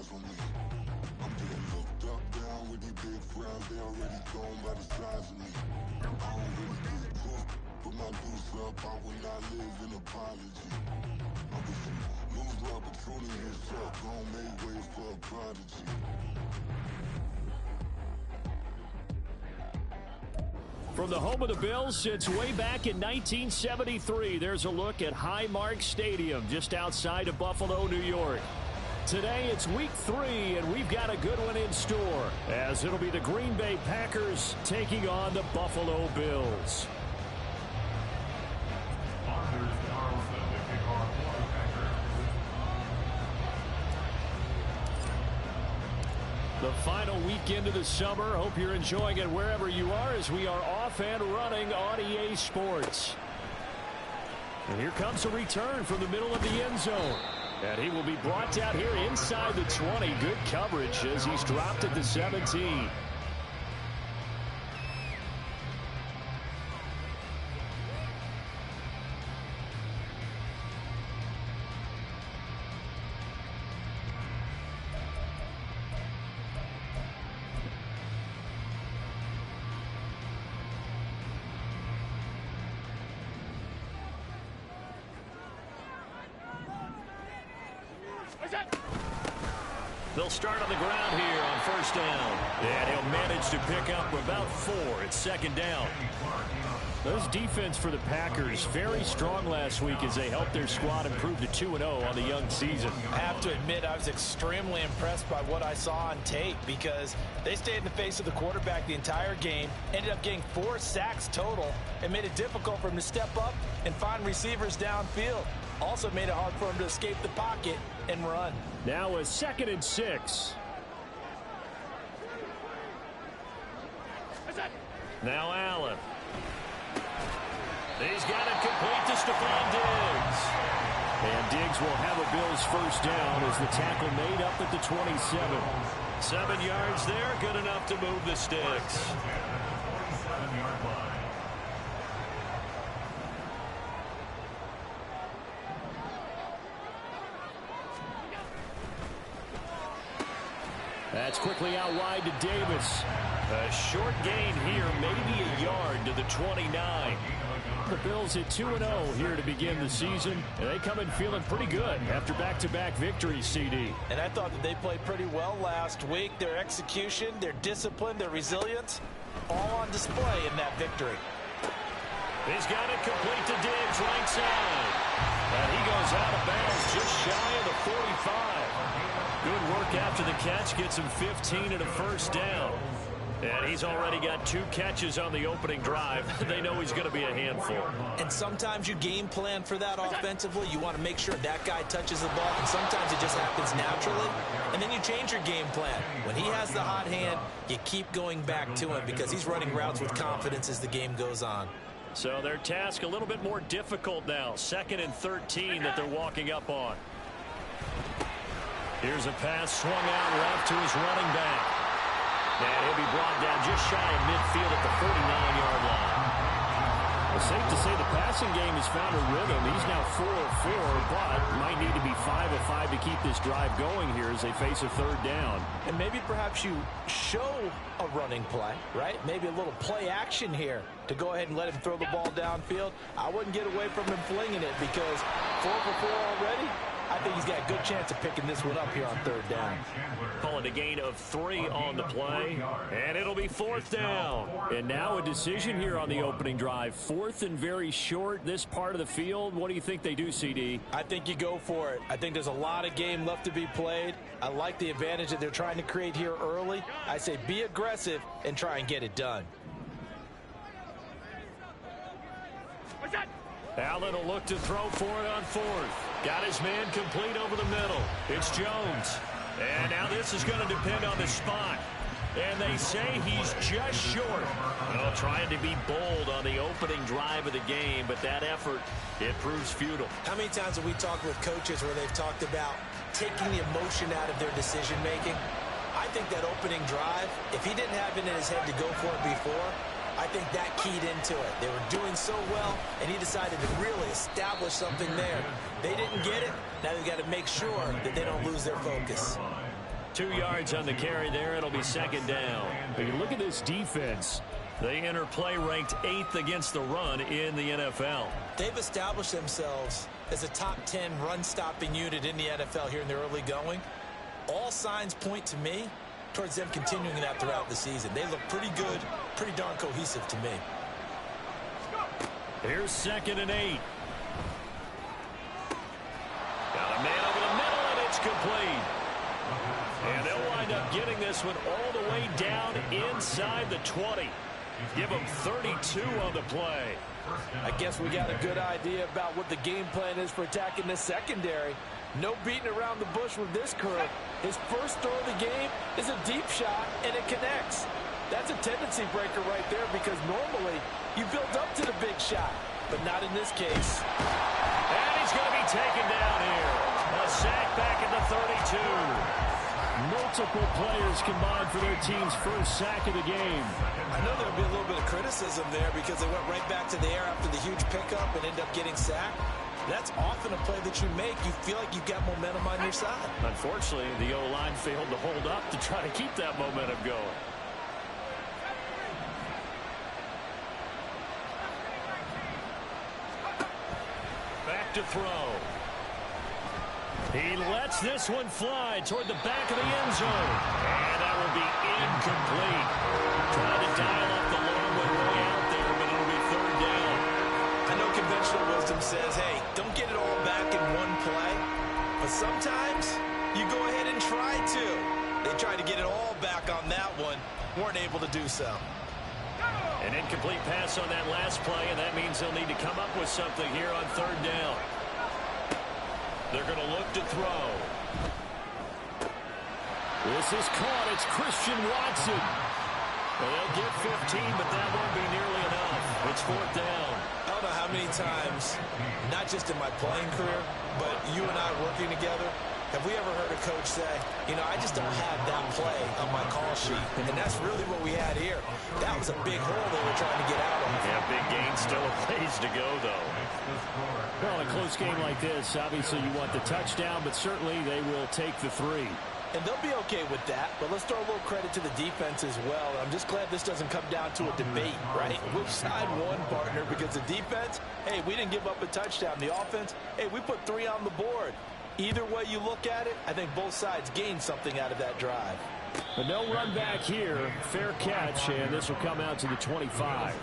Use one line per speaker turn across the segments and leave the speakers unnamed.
eyes on me. I'm getting looked up, down with these big frowns. They already gone by the size of me. I don't really get drunk, put my deuce up. I will not live in apology. I wish you lose love, but truly his up. Gon' make way for a prodigy.
From the home of the Bills since way back in 1973, there's a look at Highmark Stadium just outside of Buffalo, New York. Today it's week 3, and we've got a good one in store, as it'll be the Green Bay Packers taking on the Buffalo Bills. The final weekend of the summer. Hope you're enjoying it wherever you are, as we are off and running on EA Sports. And here comes a return from the middle of the end zone. And he will be brought down here inside the 20. Good coverage as he's dropped at the 17. They'll start on the ground here on first down. And he'll manage to pick up about 4. It's second down. Those defense for the Packers, very strong last week as they helped their squad improve to 2-0 on the young season.
I have to admit, I was extremely impressed by what I saw on tape, because they stayed in the face of the quarterback the entire game, ended up getting 4 sacks total, and made it difficult for him to step up and find receivers downfield. Also made it hard for him to escape the pocket and run.
Now a 2nd and 6. Now Allen. He's got it complete to Stephon Diggs. And Diggs will have a Bills first down as the tackle made up at the 27. 7 yards there, good enough to move the sticks. That's quickly out wide to Davis. A short gain here, maybe a yard to the 29. The Bills at 2-0 here to begin the season. And they come in feeling pretty good after back-to-back victories, CD.
And I thought that they played pretty well last week. Their execution, their discipline, their resilience, all on display in that victory.
He's got it complete to Diggs, right side. And he goes out of bounds just shy of the 45. Good work after the catch, gets him 15 and a first down. And he's already got 2 catches on the opening drive. They know he's going to be a handful.
And sometimes you game plan for that offensively. You want to make sure that guy touches the ball, and sometimes it just happens naturally. And then you change your game plan. When he has the hot hand, you keep going back to him because he's running routes with confidence as the game goes on.
So their task a little bit more difficult now. 2nd and 13 that they're walking up on. Here's a pass swung out left to his running back. And he'll be brought down just shy of midfield at the 49-yard line. It's safe to say the passing game has found a rhythm. He's now 4 of 4, but might need to be 5 of 5 to keep this drive going here as they face a 3rd down.
And maybe perhaps you show a running play, right? Maybe a little play action here to go ahead and let him throw the ball downfield. I wouldn't get away from him flinging it, because 4 for 4 already. I think he's got a good chance of picking this one up here on 3rd down.
Calling a gain of 3 on the play, and it'll be 4th down. And now a decision here on the opening drive. 4th and very short, this part of the field. What do you think they do, CD?
I think you go for it. I think there's a lot of game left to be played. I like the advantage that they're trying to create here early. I say be aggressive and try and get it done.
Allen will look to throw for it on 4th. Got his man complete over the middle. It's Jones. And now this is going to depend on the spot. And they say he's just short. Well, trying to be bold on the opening drive of the game, but that effort, it proves futile.
How many times have we talked with coaches where they've talked about taking the emotion out of their decision-making? I think that opening drive, if he didn't have it in his head to go for it before, I think that keyed into it. They were doing so well, and he decided to really establish something there. They didn't get it. Now they've got to make sure that they don't lose their focus.
2 yards on the carry there. It'll be second down.
But you look at this defense.
They enter play ranked 8th against the run in the NFL.
They've established themselves as a top 10 run-stopping unit in the NFL here in the early going. All signs point to me towards them continuing that throughout the season. They look pretty good, pretty darn cohesive to me.
Here's 2nd and 8. Got a man over the middle, and it's complete. And they'll wind up getting this one all the way down inside the 20. Give them 32 on the play.
I guess we got a good idea about what the game plan is for attacking this secondary. No beating around the bush with this crew. His first throw of the game is a deep shot, and it connects. That's a tendency breaker right there because normally you build up to the big shot, but not in this case.
And he's going to be taken down here. A sack back at the 32.
Multiple players combined for their team's first sack of the game.
I know there'll be a little bit of criticism there because they went right back to the air after the huge pickup and ended up getting sacked. That's often a play that you make. You feel like you've got momentum on your side.
Unfortunately, the O-line failed to hold up to try to keep that momentum going. Back to throw. He lets this one fly toward the back of the end zone. And that will be incomplete. Trying to dial up the long way out there, but it'll be 3rd down.
I know conventional wisdom says, hey, don't get it all back in one play. But sometimes you go ahead and try to. They tried to get it all back on that one. Weren't able to do so.
An incomplete pass on that last play, and that means they'll need to come up with something here on 3rd down. They're going to look to throw.
This is caught. It's Christian Watson.
Well, they'll get 15, but that won't be nearly enough. It's 4th down.
I don't know how many times, not just in my playing career, but you and I working together, have we ever heard a coach say, you know, I just don't have that play on my call sheet. And that's really what we had here. That was a big hole they were trying to get out of.
Yeah, big gain, still a ways to go, though.
Well, in a close game like this, obviously you want the touchdown, but certainly they will take the 3.
And they'll be okay with that, but let's throw a little credit to the defense as well. I'm just glad this doesn't come down to a debate, right? Which side won, partner? Because the defense, hey, we didn't give up a touchdown. The offense, hey, we put 3 on the board. Either way you look at it, I think both sides gained something out of that drive.
But no run back here. Fair catch, and this will come out to the 25.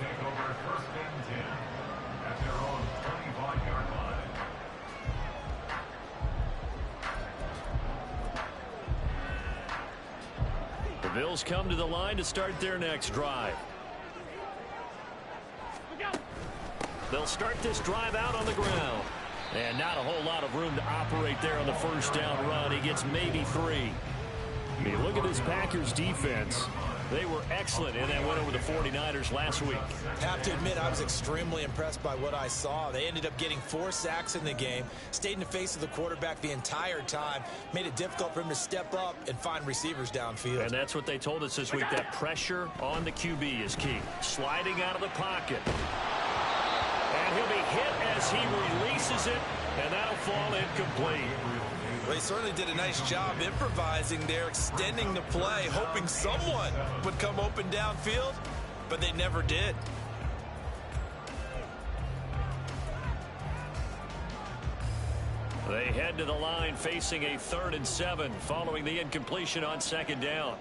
The Bills come to the line to start their next drive. They'll start this drive out on the ground. And not a whole lot of room to operate there on the first down run. He gets maybe 3.
I mean, look at this Packers defense.
They were excellent in that win over the 49ers last week.
Have to admit, I was extremely impressed by what I saw. They ended up getting 4 sacks in the game, stayed in the face of the quarterback the entire time, made it difficult for him to step up and find receivers downfield.
And that's what they told us this week, that pressure on the QB is key. Sliding out of the pocket. And he'll be hit as he releases it, and that'll fall incomplete.
Well, he certainly did a nice job improvising there, extending the play, hoping someone would come open downfield, but they never did.
They head to the line facing a 3rd and 7 following the incompletion on 2nd down.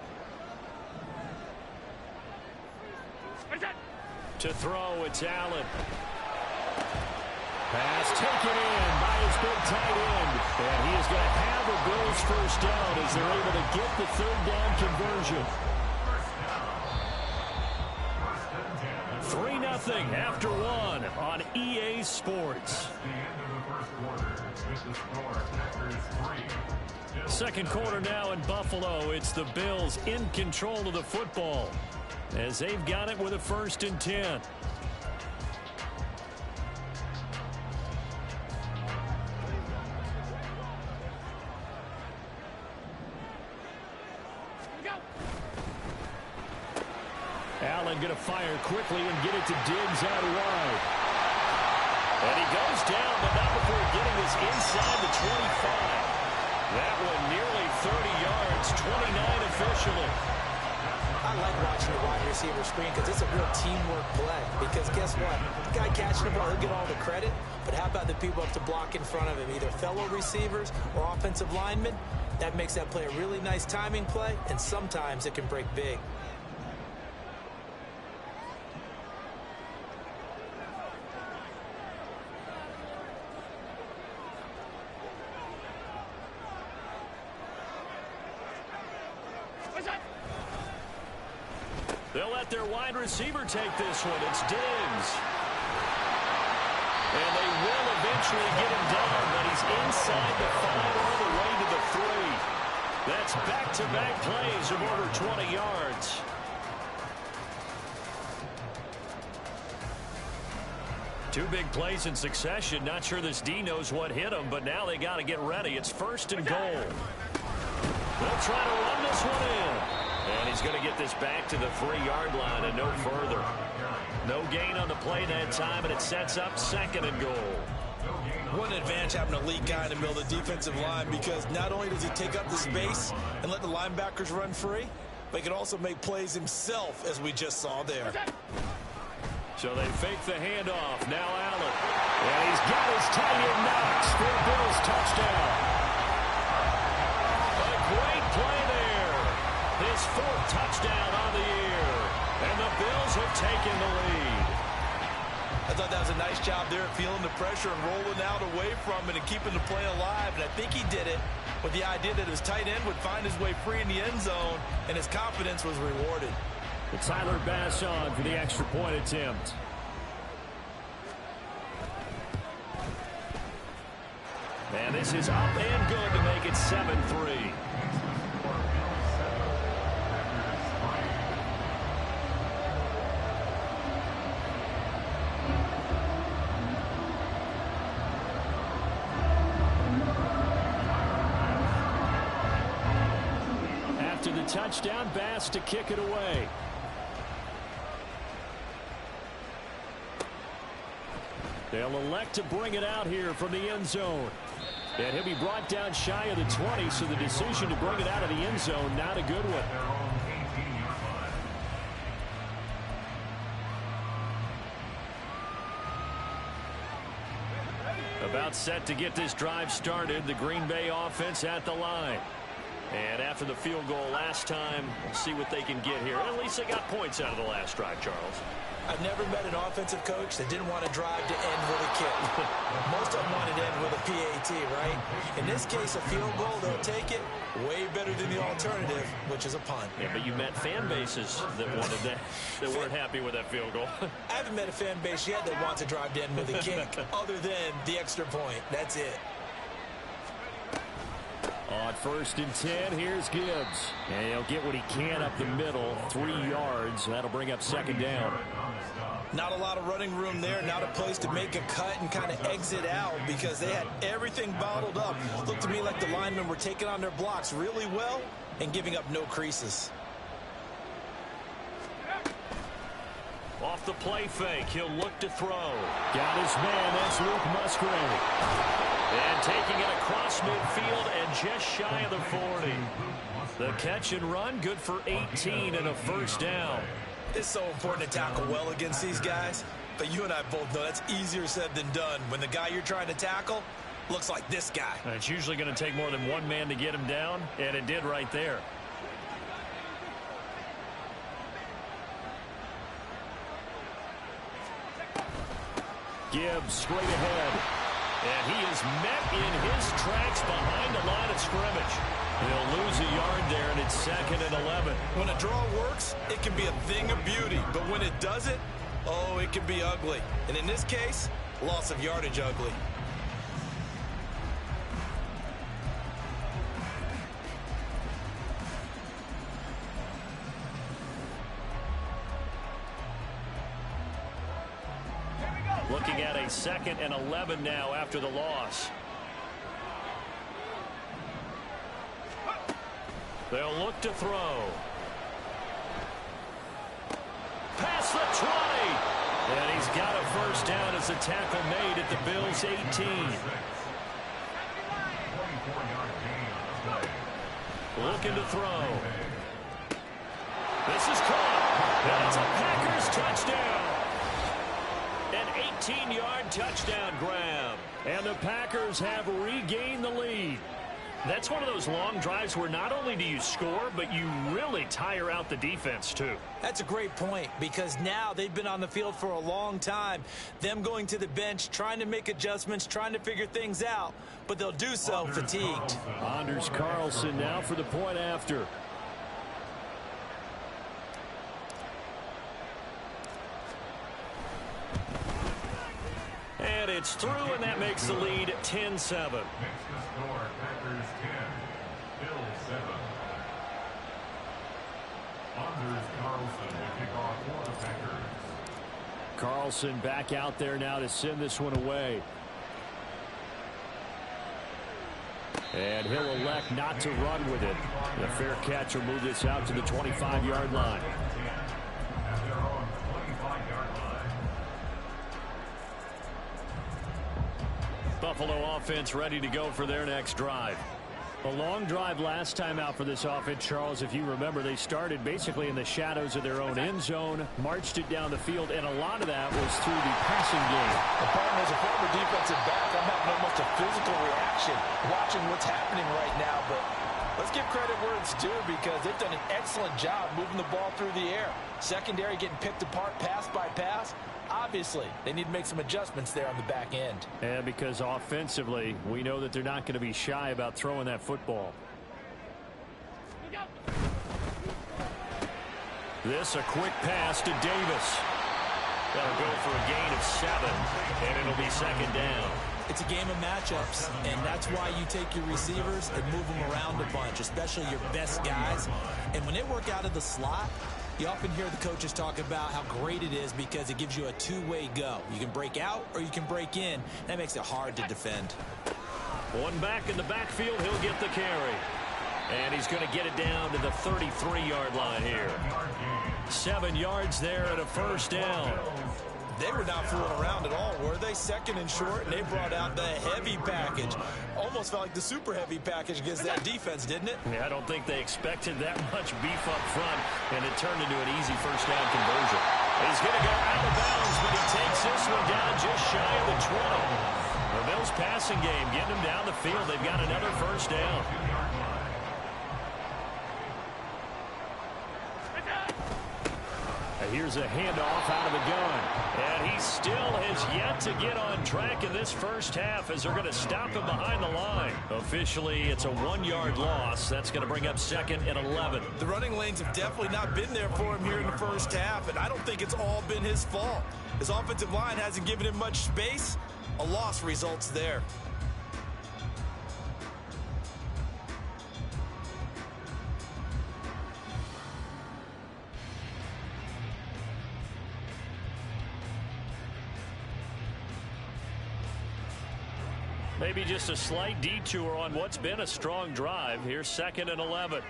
To throw, it's Allen. Pass taken in by his big tight end. And he is going to have the Bills first down as they're able to get the 3rd down conversion. 3-0 after 1 on EA Sports. Second quarter now in Buffalo. It's the Bills in control of the football as they've got it with a 1st and 10. Allen going to fire quickly and get it to Diggs out wide. And he goes down, but not before getting this inside the 25. That one nearly 30 yards, 29 officially.
I like watching the wide receiver screen because it's a real teamwork play. Because guess what? The guy catching the ball, he'll get all the credit. But how about the people up to block in front of him, either fellow receivers or offensive linemen? That makes that play a really nice timing play, and sometimes it can break big.
They'll let their wide receiver take this one. It's Diggs. And they will eventually get him down, but he's inside the 5 all the way to the 3. That's back-to-back plays of over 20 yards. Two big plays in succession. Not sure this D knows what hit him, but now they got to get ready. It's 1st and goal. They'll try to run this one in. And he's going to get this back to the 3-yard line and no further. No gain on the play that time, and it sets up 2nd and goal.
What an advantage having an elite guy in the middle of the defensive line, because not only does he take up the space and let the linebackers run free, but he can also make plays himself, as we just saw there.
So they fake the handoff. Now Allen. And he's got his tight end Knoxx for a Bills touchdown. A great play there. His 4th touchdown on the year. And the Bills have taken the lead.
I thought that was a nice job there at feeling the pressure and rolling out away from it and keeping the play alive. And I think he did it with the idea that his tight end would find his way free in the end zone, and his confidence was rewarded.
It's Tyler Bass on for the extra point attempt. And this is up and good to make it 7-3. After the touchdown, Bass to kick it away. They'll elect to bring it out here from the end zone. And he'll be brought down shy of the 20, so the decision to bring it out of the end zone, not a good one. About set to get this drive started, the Green Bay offense at the line. And after the field goal last time, we'll see what they can get here. At least they got points out of the last drive, Charles.
I've never met an offensive coach that didn't want to drive to end with a kick. Most of them wanted to end with a PAT, right? In this case, a field goal, they'll take it. Way better than the alternative, which is a punt.
Yeah, but you met fan bases that wanted that, that weren't happy with that field goal.
I haven't met a fan base yet that wants to drive to end with a kick, other than the extra point. That's it.
On 1st and 10, here's Gibbs. And he'll get what he can up the middle, 3 yards. That'll bring up 2nd down.
Not a lot of running room there, not a place to make a cut and kind of exit out, because they had everything bottled up. Looked to me like the linemen were taking on their blocks really well and giving up no creases.
Off the play fake, he'll look to throw. Got his man, that's Luke Musgrave. And taking it across midfield and just shy of the 40. The catch and run, good for 18 and a 1st down.
It's so important to tackle well against these guys, but you and I both know that's easier said than done when the guy you're trying to tackle looks like this guy.
And it's usually going to take more than one man to get him down, and it did right there. Gibbs straight ahead. And he is met in his tracks behind the line of scrimmage. He'll lose a yard there, and it's 2nd and 11.
When a draw works, it can be a thing of beauty. But when it doesn't, oh, it can be ugly. And in this case, loss of yardage ugly.
Looking at a 2nd and 11 now after the loss. They'll look to throw. Past the 20. And he's got a 1st down as a tackle made at the Bills' 18. looking to throw. This is caught. And it's a Packers touchdown. An 18-yard touchdown grab. And the Packers have regained the lead. That's one of those long drives where not only do you score, but you really tire out the defense, too.
That's a great point, because now they've been on the field for a long time. Them going to the bench, trying to make adjustments, trying to figure things out, but they'll do so fatigued.
Anders Carlson now for the point after. And it's through, and that makes the lead 10-7.
Packers 10, Bill 7. Anders Carlson to kick off for the Packers.
Carlson back out there now to send this one away. And he'll elect not to run with it. The fair catch will move this out to the 25-yard line.
At their own 25-yard line.
Buffalo offense ready to go for their next drive. A long drive last time out for this offense, Charles. If you remember, they started basically in the shadows of their own end zone, marched it down the field, and a lot of that was through the passing game.
The problem is, a former defensive back, I'm having almost a physical reaction watching what's happening right now, but let's give credit where it's due, because they've done an excellent job moving the ball through the air. Secondary getting picked apart pass by pass. Obviously, they need to make some adjustments there on the back end.
And because offensively, we know that they're not going to be shy about throwing that football. This a quick pass to Davis. That'll go for a gain of 7, and it'll be second down.
It's a game of matchups, and that's why you take your receivers and move them around a bunch, especially your best guys. And when they work out of the slot, you often hear the coaches talk about how great it is because it gives you a two-way go. You can break out or you can break in. That makes it hard to defend.
One back in the backfield, he'll get the carry. And he's going to get it down to the 33-yard line here. 7 yards there and a first down.
They were not fooling around at all, were they? Second and short, and they brought out the heavy package. Almost felt like the super heavy package against that defense, didn't it?
Yeah, I don't think they expected that much beef up front, and it turned into an easy first down conversion. He's going to go out of bounds, but he takes this one down just shy of the 20. The Bills' passing game getting them down the field. They've got another first down. Here's a handoff out of the gun. And he still has yet to get on track in this first half as they're going to stop him behind the line. Officially, it's a 1-yard loss. That's going to bring up second and 11.
The running lanes have definitely not been there for him here in the first half, and I don't think it's all been his fault. His offensive line hasn't given him much space. A loss results there.
Maybe just a slight detour on what's been a strong drive. Here's second and 11.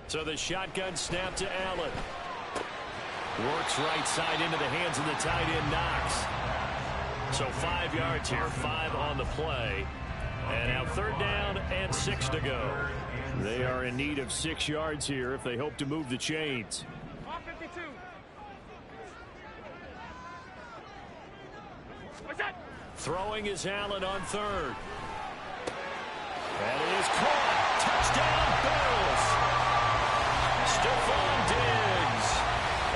So the shotgun snap to Allen. Works right side into the hands of the tight end, Knoxx. So 5 yards here, 5 on the play. And now third down and 6 to go. They are in need of 6 yards here if they hope to move the chains. Throwing is Allen on third. That is caught. Touchdown, Bills. Stephon Diggs.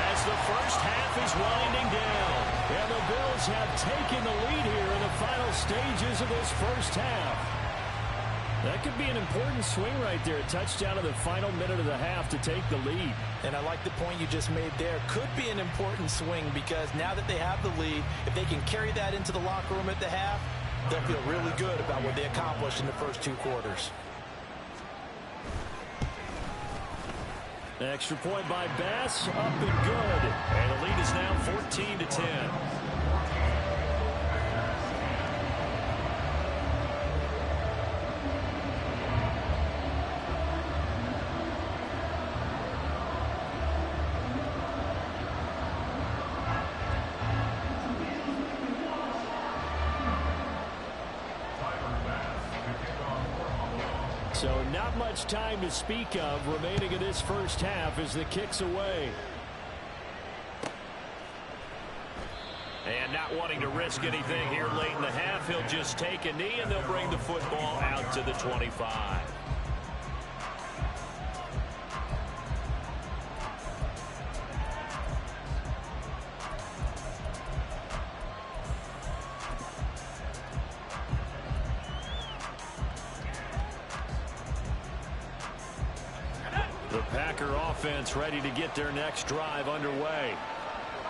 As the first half is winding down. And the Bills have taken the lead here in the final stages of this first half. That could be an important swing right there. A touchdown in the final minute of the half to take the lead.
And I like the point you just made there. Could be an important swing because now that they have the lead, if they can carry that into the locker room at the half, they'll feel really good about what they accomplished in the first 2 quarters.
Extra point by Bass, up and good. And the lead is now 14-10. So not much time to speak of remaining in this first half as the kick's away.
And not wanting to risk anything here late in the half, he'll just take a knee, and they'll bring the football out to the 25.
The Packer offense ready to get their next drive underway.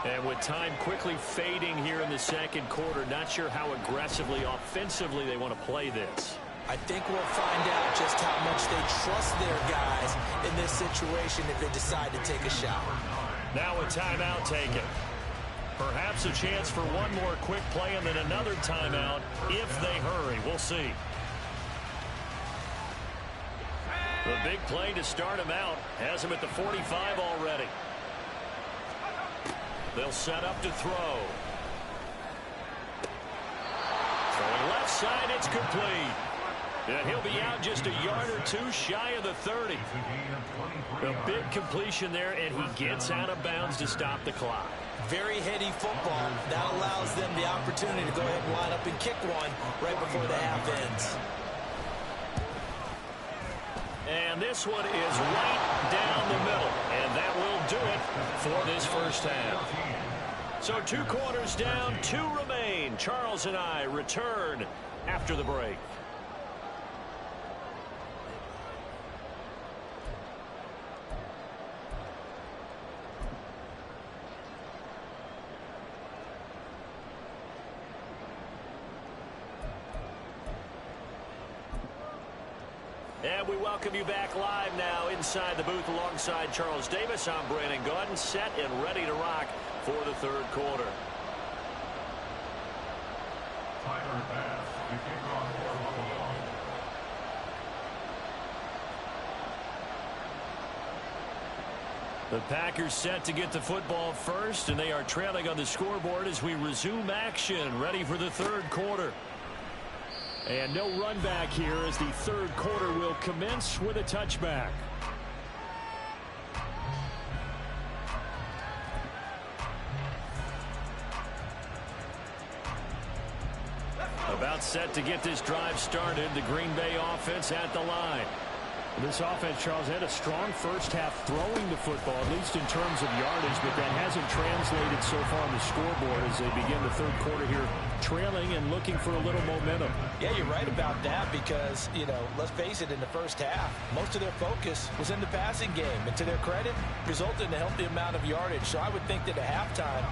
And with time quickly fading here in the second quarter, not sure how aggressively, offensively they want to play this.
I think we'll find out just how much they trust their guys in this situation if they decide to take a shot.
Now a timeout taken. Perhaps a chance for one more quick play and then another timeout if they hurry. We'll see. The big play to start him out has him at the 45 already. They'll set up to throw. Throwing left side, it's complete. And he'll be out just a yard or two shy of the 30. A big completion there, and he gets out of bounds to stop the clock.
Very heady football. That allows them the opportunity to go ahead and line up and kick one right before the half ends.
And this one is right down the middle. And that will do it for this first half. So 2 quarters down, 2 remain. Charles and I return after the break. And we welcome you back live now inside the booth alongside Charles Davis. I'm Brandon Gaudin, set and ready to rock for the third quarter.
Tyler Bass, the kickoff for Buffalo.
The Packers set to get the football first, and they are trailing on the scoreboard as we resume action, ready for the third quarter. And no run back here as the third quarter will commence with a touchback. About set to get this drive started, the Green Bay offense at the line. This offense, Charles, had a strong first half throwing the football, at least in terms of yardage, but that hasn't translated so far on the scoreboard as they begin the third quarter here, trailing and looking for a little momentum.
Yeah, you're right about that because, you know, let's face it, in the first half, most of their focus was in the passing game. And to their credit, resulted in a healthy amount of yardage. So I would think that at halftime,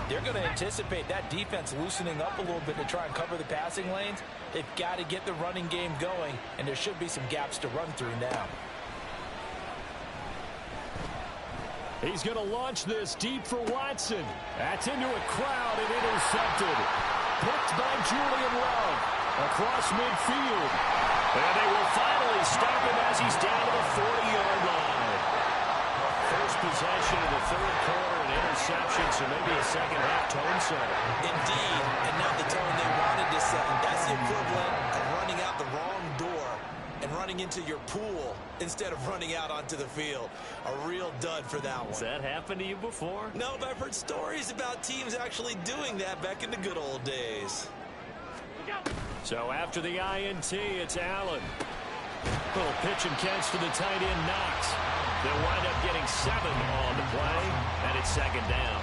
they're going to anticipate that defense loosening up a little bit to try and cover the passing lanes. They've got to get the running game going, and there should be some gaps to run through now.
He's going to launch this deep for Watson. That's into a crowd and intercepted. Picked by Julian Love across midfield. And they will finally stop him as he's down to the 40-yard line. First possession of the third quarter, an interception, so maybe a second-half tone setter.
Indeed, and not the tone they wanted to set. That's the equivalent of running out the wrong door and running into your pool instead of running out onto the field. A real dud for that one.
Has that happened to you before?
No, but I've heard stories about teams actually doing that back in the good old days.
So after the INT, it's Allen. Little pitch and catch to the tight end, Knoxx. They'll wind up getting 7 on the play, and it's second down.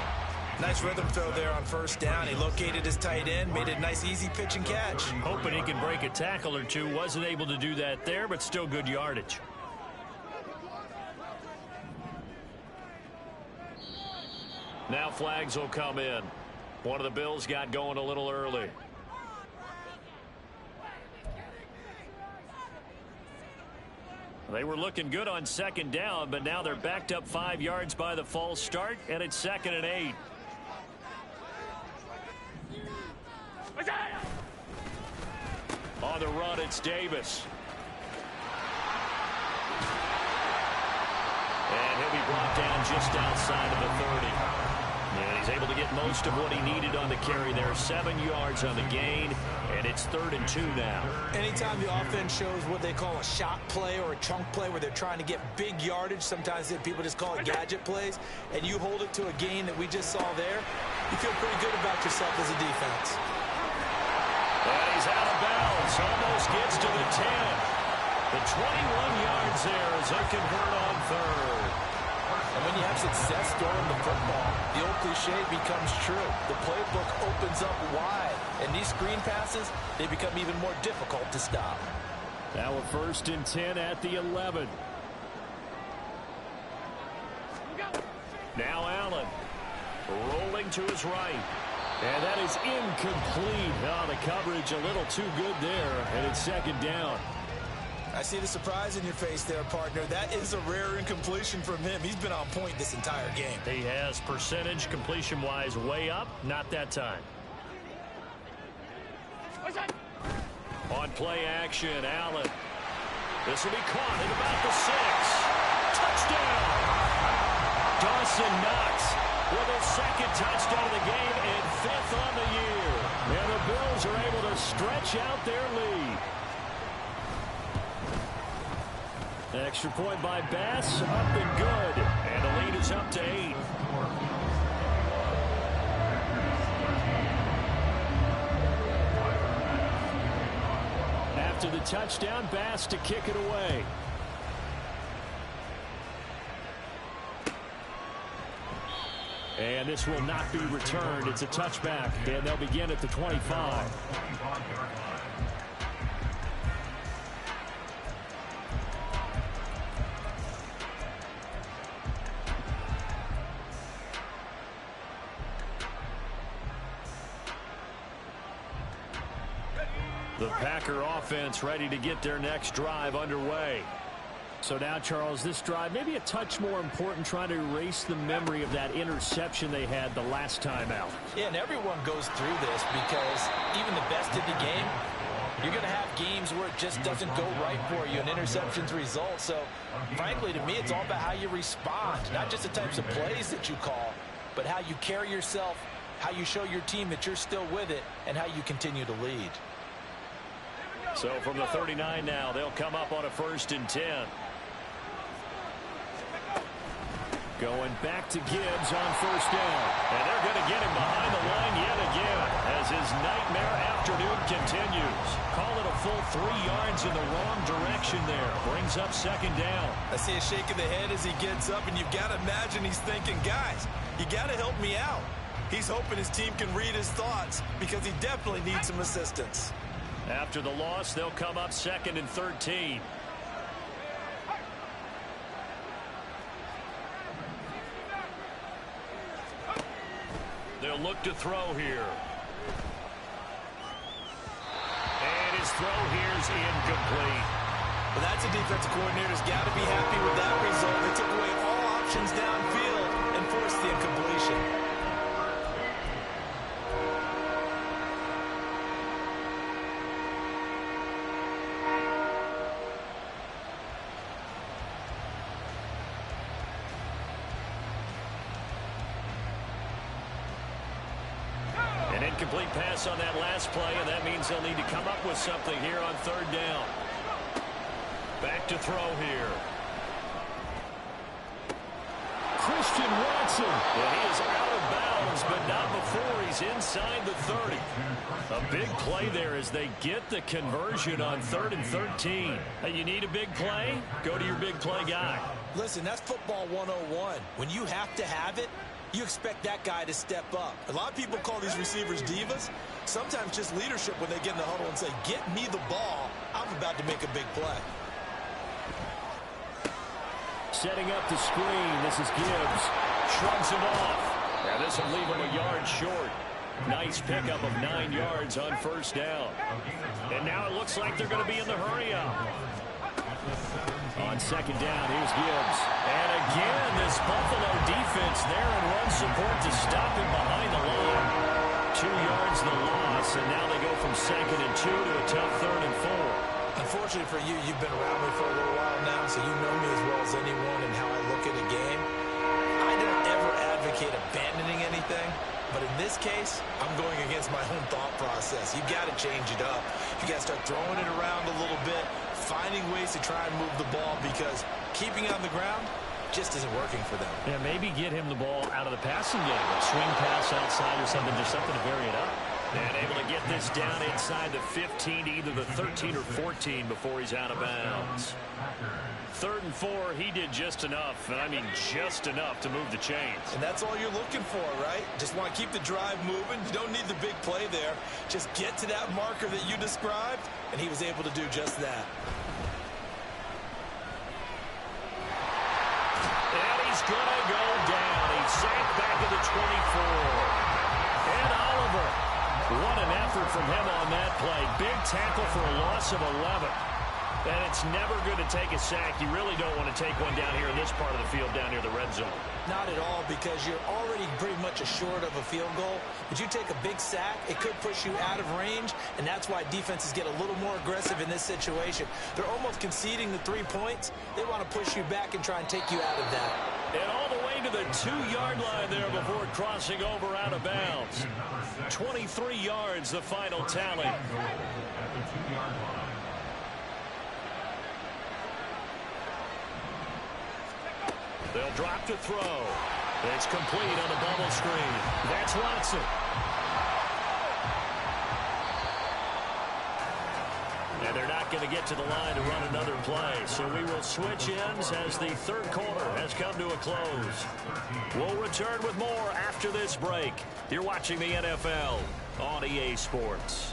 Nice rhythm throw there on first down. He located his tight end, made a nice easy pitch and catch.
Hoping he can break a tackle or two. Wasn't able to do that there, but still good yardage. Now flags will come in. One of the Bills got going a little early. They were looking good on second down, but now they're backed up 5 yards by the false start, and it's 2nd and 8. On the run, it's Davis. And he'll be brought down just outside of the 30.
And he's able to get most of what he needed on the carry there. 7 yards on the gain, and it's 3rd and 2 now.
Anytime the offense shows what they call a shot play or a chunk play where they're trying to get big yardage, sometimes people just call it gadget plays, and you hold it to a gain that we just saw there, you feel pretty good about yourself as a defense.
And he's out of bounds, almost gets to the 10. The 21 yards there as they convert on 3rd.
And when you have success throwing the football, the old cliche becomes true. The playbook opens up wide, and these screen passes, they become even more difficult to stop.
Now a 1st and 10 at the 11. Now Allen rolling to his right. And that is incomplete. Oh, the coverage a little too good there, and it's 2nd down.
I see the surprise in your face there, partner. That is a rare incompletion from him. He's been on point this entire game.
He has percentage completion-wise way up. Not that time. On play action, Allen. This will be caught at about the 6. Touchdown! Dawson Knoxx with his 2nd touchdown of the game and 5th on the year. And the Bills are able to stretch out their lead.
Extra point by Bass, up and good.
And the lead is up to 8.
After the touchdown, Bass to kick it away. And this will not be returned. It's a touchback, and they'll begin at the 25.
The Packer offense ready to get their next drive underway.
So now, Charles, this drive maybe a touch more important, trying to erase the memory of that interception they had the last time out.
Yeah, and everyone goes through this because even the best in the game, you're going to have games where it just doesn't go right for you and interceptions result. So, frankly, to me, it's all about how you respond, not just the types of plays that you call, but how you carry yourself, how you show your team that you're still with it, and how you continue to lead.
So from the 39 now, they'll come up on a 1st and 10.
Going back to Gibbs on 1st down.
And they're going to get him behind the line yet again as his nightmare afternoon continues. Call it a full 3 yards in the wrong direction there. Brings up 2nd down.
I see a shake of the head as he gets up, and you've got to imagine he's thinking, guys, you got to help me out. He's hoping his team can read his thoughts because he definitely needs some assistance.
After the loss, they'll come up 2nd and 13. They'll look to throw here. And his throw here's incomplete.
Well, that's a defensive coordinator's got to be happy with that result. They took away all options downfield and forced the incompletion.
Incomplete pass on that last play, and that means they'll need to come up with something here on 3rd down. Back to throw here.
Christian Watson.
And he is out of bounds, but not before he's inside the 30. A big play there as they get the conversion on 3rd and 13. Hey, you need a big play? Go to your big play guy.
Listen, that's football 101. When you have to have it, you expect that guy to step up. A lot of people call these receivers divas. Sometimes just leadership when they get in the huddle and say, get me the ball. I'm about to make a big play.
Setting up the screen. This is Gibbs.
Shrugs him off. And this will leave him a yard short. Nice pickup of 9 yards on 1st down. And now it looks like they're going to be in the hurry-up.
On 2nd down, here's Gibbs.
And again, this Buffalo defense there in run support to stop him behind the line. 2 yards the loss, and now they go from 2nd and 2 to a tough 3rd and 4.
Unfortunately for you, you've been around me for a little while now, so you know me as well as anyone and how I look at a game. I don't ever advocate abandoning anything. this case, I'm going against my own thought process. You've got to change it up. You got to start throwing it around a little bit, finding ways to try and move the ball, because keeping it on the ground just isn't working for them.
Yeah, maybe get him the ball out of the passing game. A swing pass outside or something, just something to vary it up.
And able to get this down inside the 15 to either the 13 or 14 before he's out of bounds. 3rd and 4, he did just enough, and I mean just enough to move the chains.
And that's all you're looking for, right? Just want to keep the drive moving. You don't need the big play there. Just get to that marker that you described, and he was able to do just that.
And he's going to go down. He's sacked back at the 24. And Oliver, what an effort from him on that play. Big tackle for a loss of 11. And it's never good to take a sack. You really don't want to take one down here in this part of the field, down near the red zone.
Not at all, because you're already pretty much assured of a field goal. But you take a big sack, it could push you out of range, and that's why defenses get a little more aggressive in this situation. They're almost conceding the 3 points. They want to push you back and try and take you out of that.
And all the way to the 2-yard line there before crossing over out of bounds. 23 yards, the final tally.
At the 2-yard line.
They'll drop to throw. It's complete on the bubble screen. That's Watson. And they're not going to get to the line to run another play. So we will switch ends as the 3rd quarter has come to a close. We'll return with more after this break. You're watching the NFL on EA Sports.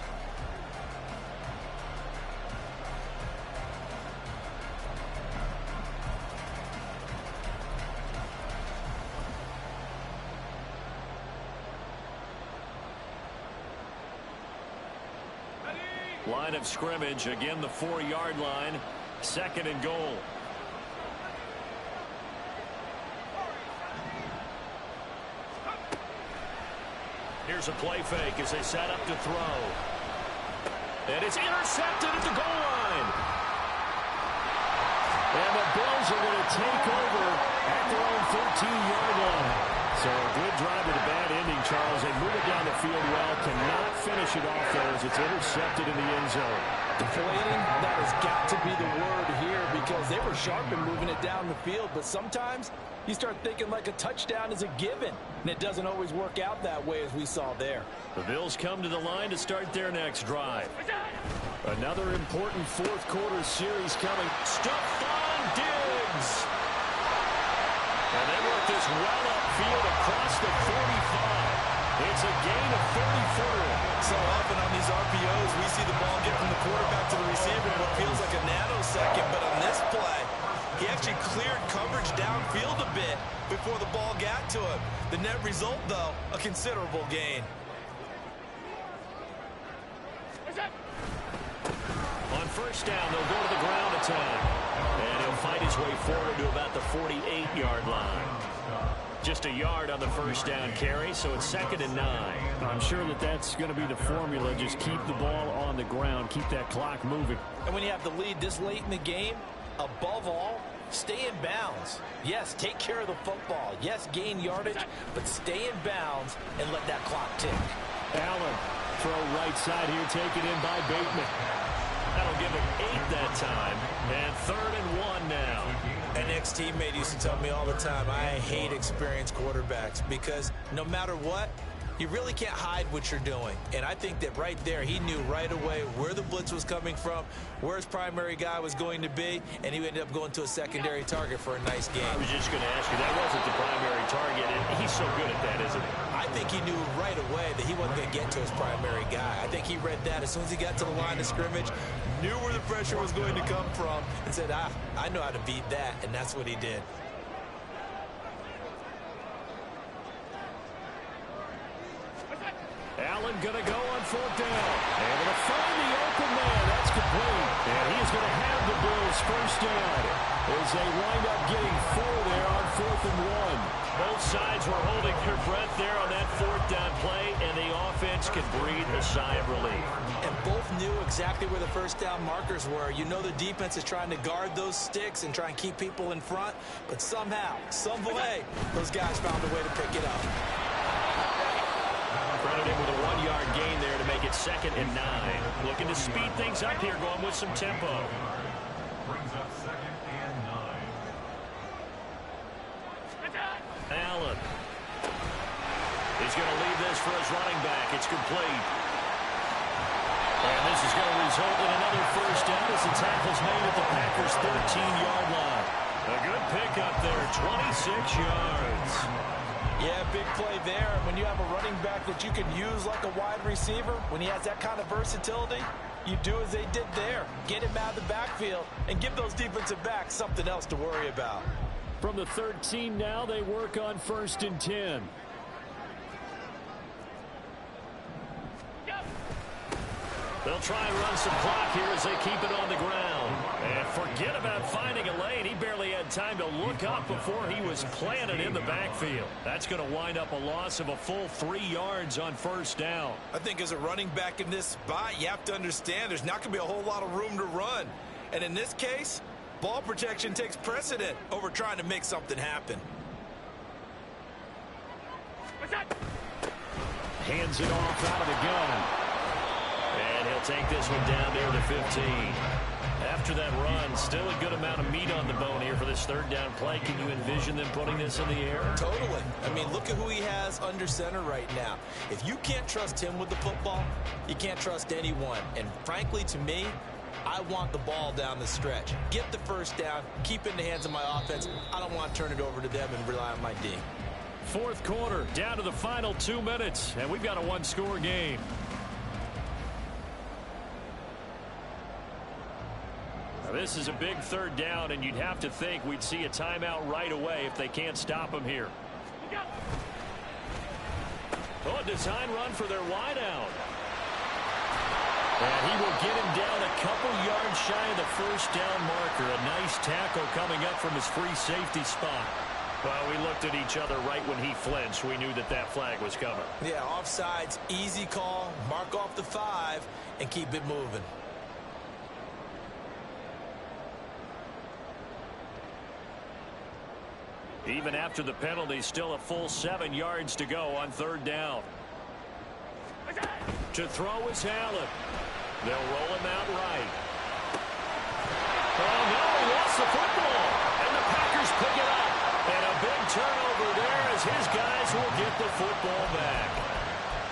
Line of scrimmage, again the 4-yard line, 2nd and goal. Here's a play fake as they set up to throw. And it's intercepted at the goal line. And the Bills are going to take over at their own 13-yard line. So a good drive with a bad ending, Charles. They move it down the field well, cannot finish it off there as it's intercepted in the end zone.
Deflating, that has got to be the word here, because they were sharp in moving it down the field. But sometimes you start thinking like a touchdown is a given, and it doesn't always work out that way as we saw there.
The Bills come to the line to start their next drive. Another important 4th quarter series coming. Stephon Diggs. And they work this well upfield across the 45. It's a gain of 34.
So often on these RPOs, we see the ball get from the quarterback to the receiver in what feels like a nanosecond. But on this play, he actually cleared coverage downfield a bit before the ball got to him. The net result, though, a considerable gain.
On 1st down, they'll go to the ground attack. And he'll fight his way forward to about the 48-yard line. Just a yard on the 1st down carry, so it's 2nd and 9.
I'm sure that that's going to be the formula. Just keep the ball on the ground. Keep that clock moving.
And when you have the lead this late in the game, above all, stay in bounds. Yes, take care of the football. Yes, gain yardage, but stay in bounds and let that clock tick.
Allen, throw right side here, taken in by Bateman.
That'll give him 8 that time. And 3rd and 1 now.
An ex-teammate used to tell me all the time, I hate experienced quarterbacks, because no matter what, you really can't hide what you're doing. And I think that right there, he knew right away where the blitz was coming from, where his primary guy was going to be, and he ended up going to a secondary target for a nice game.
I was just going to ask you, that wasn't the primary target, and he's so good at that, isn't he?
I think he knew right away that he wasn't going to get to his primary guy. I think he read that as soon as he got to the line of scrimmage, knew where the pressure was going to come from, and said, I know how to beat that, and that's what he did.
Allen going to go on 4th down. Able to find the open man. That's complete. And he's going to have the Bills 1st down as they wind up getting 4 there on 4th and 1.
Both sides were holding their breath there on that 4th down play, and the offense can breathe a sigh of relief.
And both knew exactly where the 1st down markers were. You know the defense is trying to guard those sticks and try and keep people in front, but somehow, some way, those guys found a way to pick it up.
running in with a 1-yard gain there to make it 2nd and 9. Looking to speed things up here, going with some tempo.
Brings up 2nd and 9.
Allen. He's going to leave this for his running back. It's complete. And this is going to result in another first down as the tackle's made at the Packers' 13-yard line. A good pickup there, 26 yards.
Yeah, big play there. When you have a running back that you can use like a wide receiver, when he has that kind of versatility, you do as they did there. Get him out of the backfield and give those defensive backs something else to worry about.
From the 13 now, they work on 1st and 10.
They'll try and run some clock here as they keep it on the ground. And forget about finding a lane. He barely had time to look up before he was planted in the backfield. That's going to wind up a loss of a full 3 yards on 1st down.
I think as a running back in this spot, you have to understand there's not going to be a whole lot of room to run. And in this case, ball protection takes precedent over trying to make something happen.
Hands it off out of the gun.
And he'll take this one down near the 15. After that run, still a good amount of meat on the bone here for this 3rd down play. Can you envision them putting this in the air?
Totally. I mean, look at who he has under center right now. If you can't trust him with the football, you can't trust anyone. And frankly, to me, I want the ball down the stretch. Get the 1st down, keep it in the hands of my offense. I don't want to turn it over to them and rely on my D.
4th quarter, down to the final 2 minutes, and we've got a 1-score game. This is a big 3rd down, and you'd have to think we'd see a timeout right away if they can't stop him here. Oh, a design run for their wideout. And he will get him down a couple yards shy of the 1st down marker. A nice tackle coming up from his free safety spot. Well, we looked at each other right when he flinched. We knew that that flag was coming.
Yeah, offsides, easy call, mark off the 5, and keep it moving.
Even after the penalty, still a full 7 yards to go on 3rd down. To throw is Allen. They'll roll him out right. Oh, no, he lost the football. And the Packers pick it up. And a big turnover there as his guys will get the football back.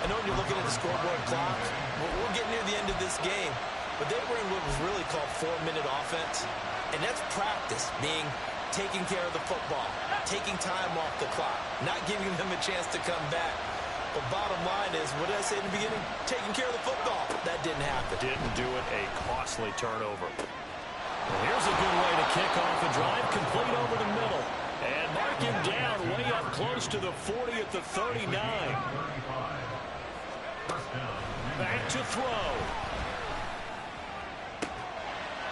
I know when you're looking at the scoreboard clock, we're getting near the end of this game, but they were in what was really called 4-minute offense. And that's practice, meaning taking care of the football, taking time off the clock, not giving them a chance to come back. But bottom line is, what did I say in the beginning? Taking care of the football. That didn't happen.
Didn't do it. A costly turnover. Well, here's a good way to kick off a drive. Complete over the middle. And mark him down way up close to the 40 at the 39. Back to throw.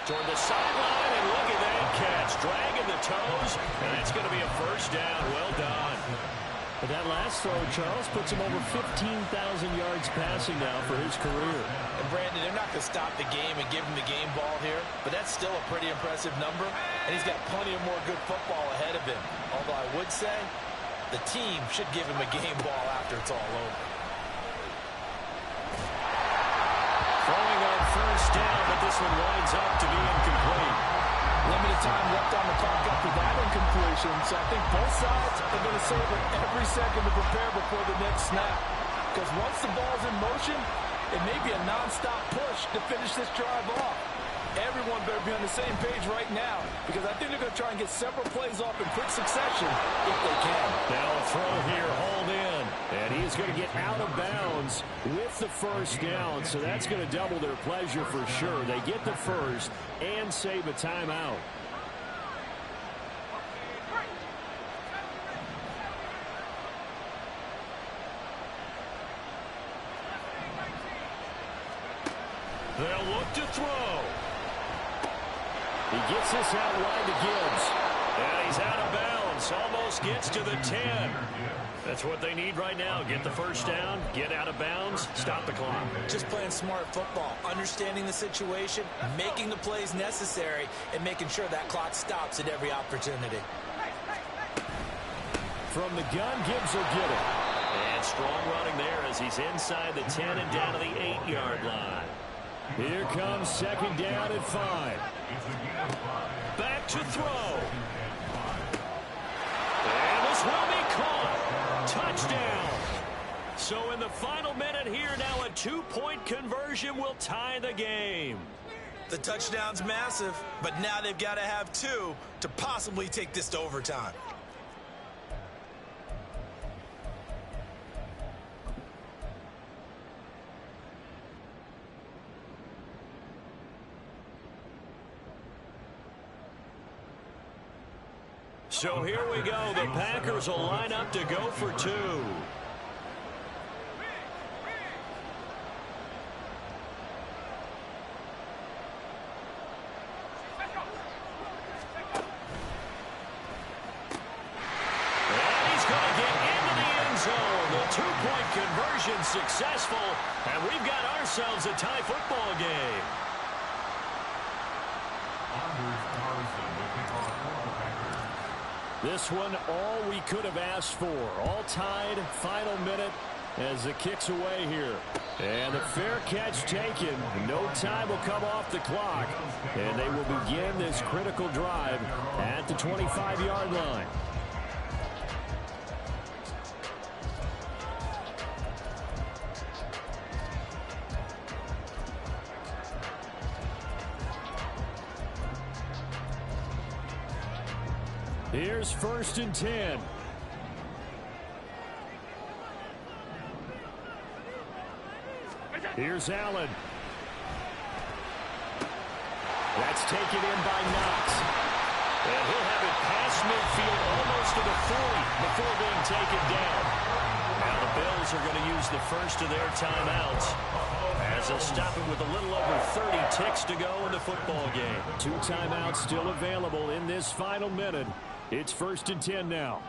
Toward the sideline, and look at that catch. Dragging the toes, and that's going to be a 1st down. Well done. But that last throw, Charles, puts him over 15,000 yards passing now for his career.
And Brandon, they're not going to stop the game and give him the game ball here, but that's still a pretty impressive number, and he's got plenty of more good football ahead of him. Although I would say the team should give him a game ball after it's all over.
Throwing on 1st down, but this one winds up to be incomplete.
Limited time left on the clock after that incompletion, so I think both sides are going to savor every second to prepare before the next snap. Because once the ball's in motion, it may be a non-stop push to finish this drive off. Everyone better be on the same page right now, because I think they're going to try and get several plays off in quick succession if they can.
Now a throw here, hauled in, and he's going to get out of bounds with the 1st down, so that's going to double their pleasure for sure. They get the 1st and save a timeout. They'll look to throw. He gets this out wide to Gibbs. And he's out of bounds. Almost gets to the 10. That's what they need right now. Get the 1st down, get out of bounds, stop the clock.
Just playing smart football, understanding the situation, making the plays necessary, and making sure that clock stops at every opportunity.
From the gun, Gibbs will get it. And
And strong running there as he's inside the 10 and down to the 8-yard line.
Here comes second down and 5.
Back to throw. And this will be caught. Touchdown. So in the final minute here, now a 2-point conversion will tie the game.
The touchdown's massive, but now they've got to have 2 to possibly take this to overtime.
So here we go. The Packers will line up to go for 2. Conversion successful, and we've got ourselves a tie football game.
This one, all we could have asked for. All tied, final minute as it kicks away here. And the fair catch taken. No time will come off the clock, and they will begin this critical drive at the 25-yard line. Here's 1st and 10. Here's Allen. That's taken in by Knoxx. And he'll have it past midfield almost to the 40 before being taken down. Now the Bills are going to use the first of their timeouts as they'll stop it with a little over 30 ticks to go in the football game. 2 timeouts still available in this final minute. It's 1st and 10 now.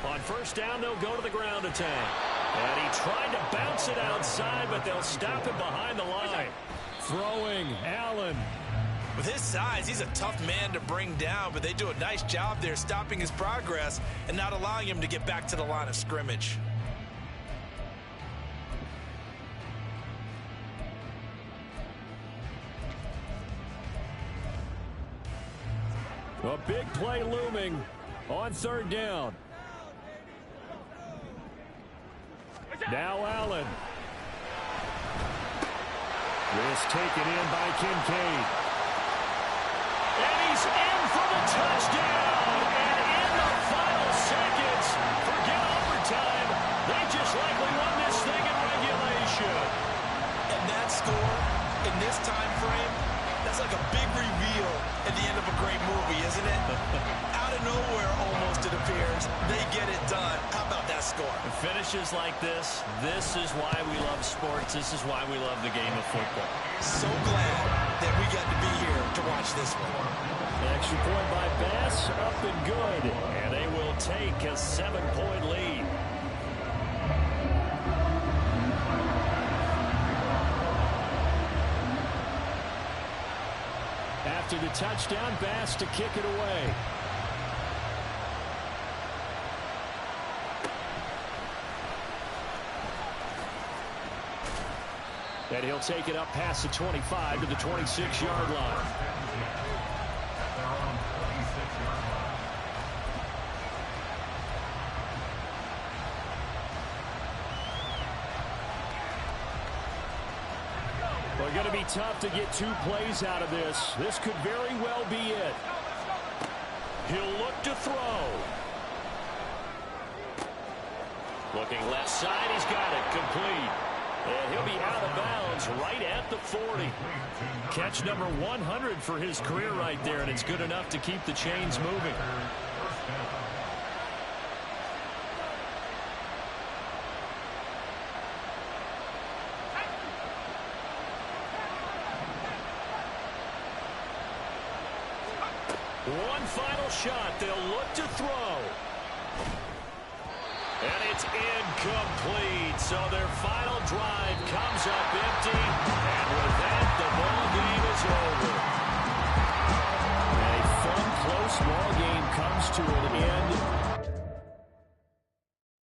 On first down, they'll go to the ground attack. And he tried to bounce it outside, but they'll stop it behind the line.
Throwing, Allen.
With his size, he's a tough man to bring down, but they do a nice job there stopping his progress and not allowing him to get back to the line of scrimmage.
A big play looming on 3rd down. Now Allen. This taken in by Kincaid.
And he's in for the touchdown. And in the final seconds, forget overtime, they just likely won this thing in regulation.
And that score in this time frame, that's like a big reveal at the end of a great movie, isn't it? Out of nowhere, almost, it appears. They get it done. How about that score?
Finishes like this is why we love sports. This is why we love the game of football.
So glad that we got to be here to watch this one.
Extra point by Bass, up and good.
And they will take a 7-point lead.
After the touchdown, Bass to kick it away. And he'll take it up past the 25 to the 26-yard line. Well, going to be tough to get 2 plays out of this. This could very well be it.
He'll look to throw. Looking left side, he's got it complete. And he'll be out of bounds right at the 40. Catch number 100 for his career right there, and it's good enough to keep the chains moving. One final shot. They'll look to throw. And it's incomplete. So their final drive comes up empty